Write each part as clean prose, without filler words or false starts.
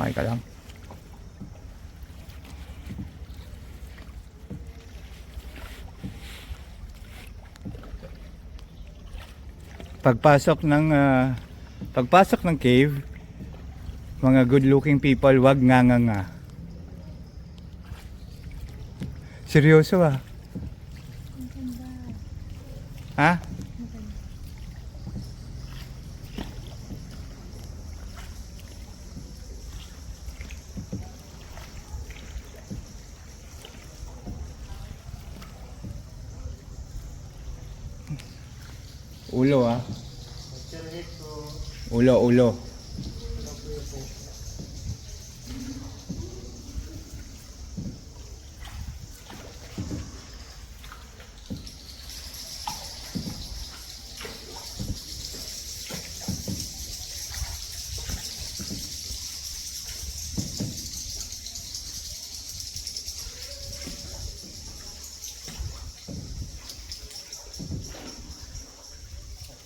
Okay ka lang. Pagpasok ng cave, mga good looking people, wag nga. Seryoso ah. Ha? Ulo ah. Ulo.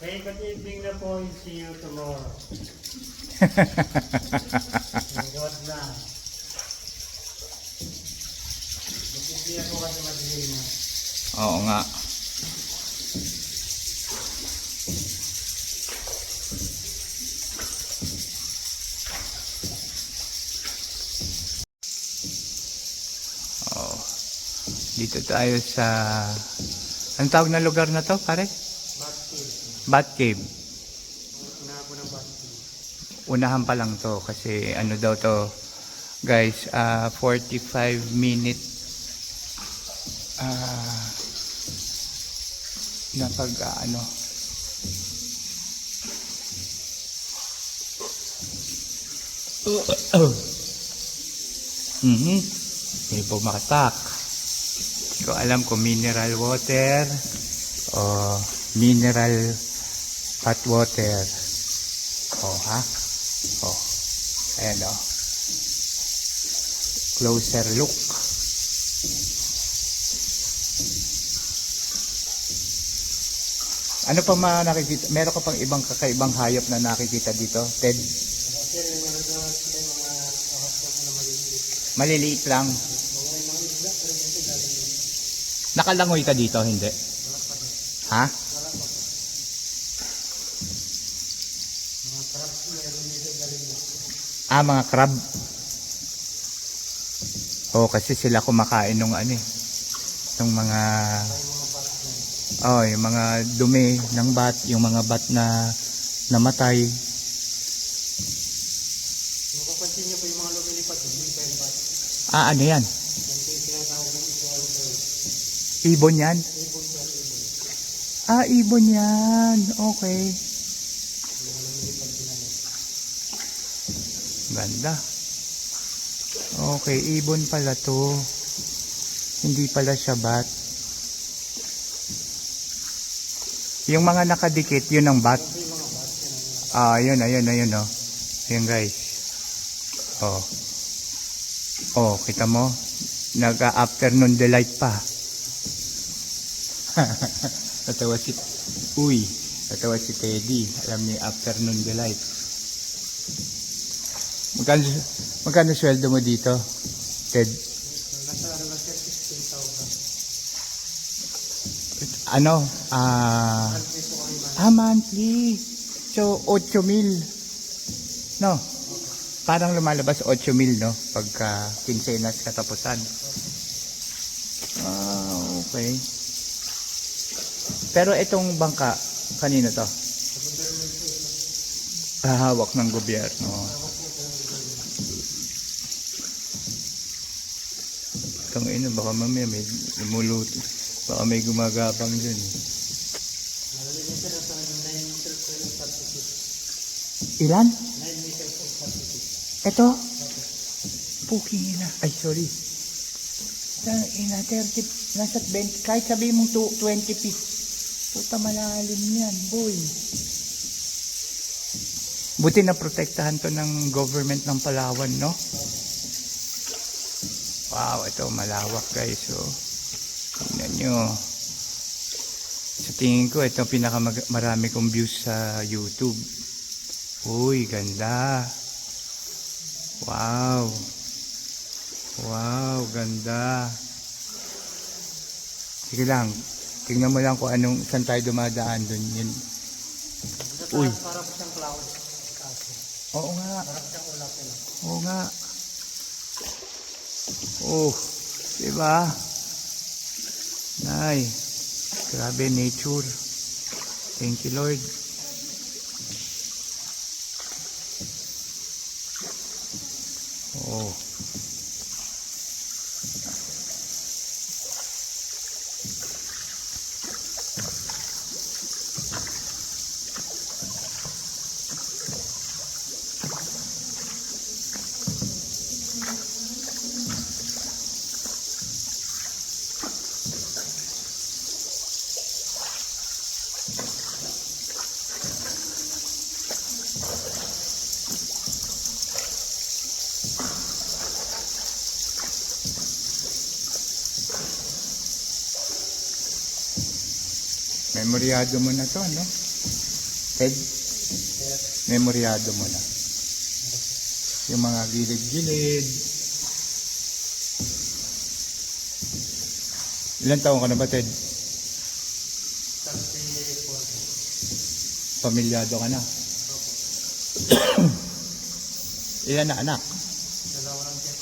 Okay, good evening na po and see you tomorrow. God na. Mag-ibig ako kasi madilim na. Oo nga. Oh. Dito tayo sa... Anong tawag na lugar na to, pare? Bat Cave. Unahan po ng Bat Cave. Unahan pa lang to kasi ano daw to, guys, 45 minute na pag ano. May bumakatak. Hindi ko alam kung mineral water o mineral hot water. Oh, ha? Oh. Ayan, oh. Closer look. Ano pa nakikita? Meron ka pang ibang kakaibang hayop na nakikita dito, Ted? Kasi yung mga ahas na maliliit. Maliliit lang. Mga isda, pero kasi galing yun. Nakalangoy ka dito, hindi? Wala pa rin. Ha? Wala pa rin. Mga crabs meron dito galing yun. Mga crab. Oh, kasi sila kumakain ng ano eh. Ng mga... Oh, yung mga dumi ng bat, yung mga bat na namatay. Mapapansin niyo po yung mga lumilipad, hindi pa yung bat. Ano yan? Yan po yung tinatawag ng swallow bird. Ibon yan? Ibon yan, ibon. Ibon yan. Okay. Mga lumilipad sila yan. Ganda. Okay, ibon pala to. Hindi pala siya bat. Yung mga nakadikit, yun ang bat. Yung mga bat, yan ang Ayun, oh. Ayun, guys. Oh. Oh, kita mo? Nag-afternoon delight pa. Natawa si Teddy. Alam niya yung afternoon delight. Magkano sweldo mo dito, Ted? nasa ano lang siya, 16,000. Ano? Monthly po kami man. Monthly. So, 8,000. No? Parang lumalabas 8,000, no? Pagka quincenas katapusan. Okay. Pero itong bangka, kanino to? Hawak ng gobyerno. Itong ino, baka mamaya may lumuluto. Baka may gumagapang dyan. Nalagyan siya nasa 9 meters po yung substitute. Ilan? 9 meters po substitute. Ito? Puking ina. Ay, sorry. Ina, 30, nasa 20, kahit sabihin mong 20 feet. Puta, malalim yan, boy. Buti na protektahan to ng government ng Palawan, no? Wow, ito malawak, guys. So, tingnan nyo. Sa tingin ko, ito pinakamarami kong views sa YouTube. Uy, ganda. Wow. Wow, ganda. Sige lang. Tingnan mo lang kung saan tayo dumadaan doon. Yun. Uy. Para po siyang cloud. Oo nga. Para siyang ulap yun. Oo nga. Oh, diba? Nay. Grabe, nature. Thank you, Lord. Oh. Memoryado mo na to, no? Ted? Memoryado mo na. Yung mga gilid-gilid. Ilan taon ka na ba, Ted? 34. Pamilyado ka na? Ilan na anak? Dalawa lang siya.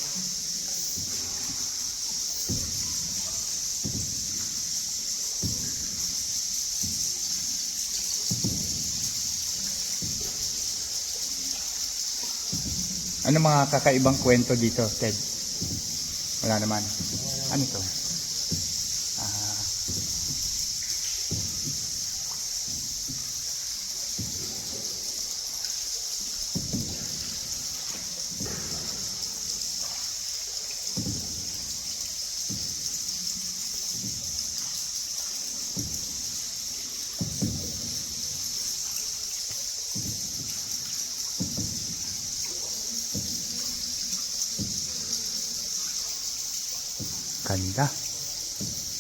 Ano mga kakaibang kwento dito, Ted? Wala naman. Ano to? Ganda.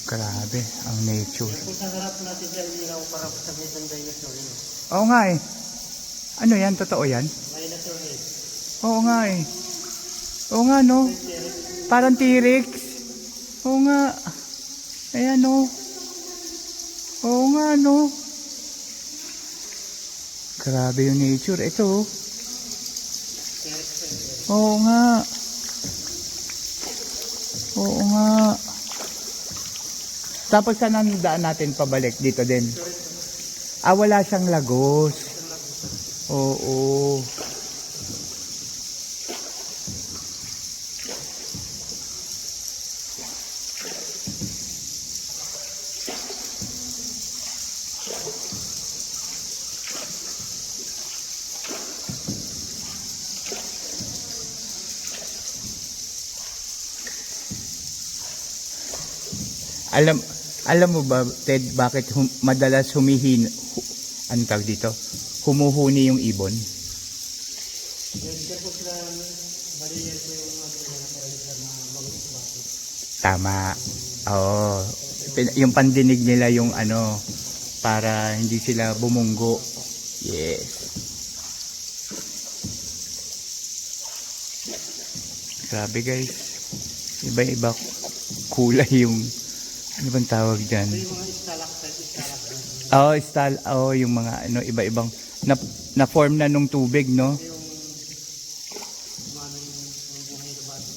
Grabe, ang nature. Kung sa harap natin dyan, ilaw para sa isang dinosaur yun. Oo nga eh. Ano yan? Totoo yan? Dinosaur head. Oo nga eh. Oo nga no. Parang T-Rex. Oo nga. Ayan no. Oo nga no. Grabe yung nature. Ito oh. Oo nga. Oo nga. Tapos saan ang daan natin pabalik? Dito din. Ah, wala siyang lagos. Oo. Alam mo ba, Ted, bakit madalas anong tawag dito? Humuhuni yung ibon? Yan po sila, baliyan po yung mga para sila na mag-bato. Tama. Oo. Yung pandinig nila yung para hindi sila bumunggo. Yes. Grabe guys. Iba-iba kulay yung ano bang tawag dyan? Yung mga stalactite. Yung mga iba-ibang na-form na nung tubig, no? Yung buhay na bato.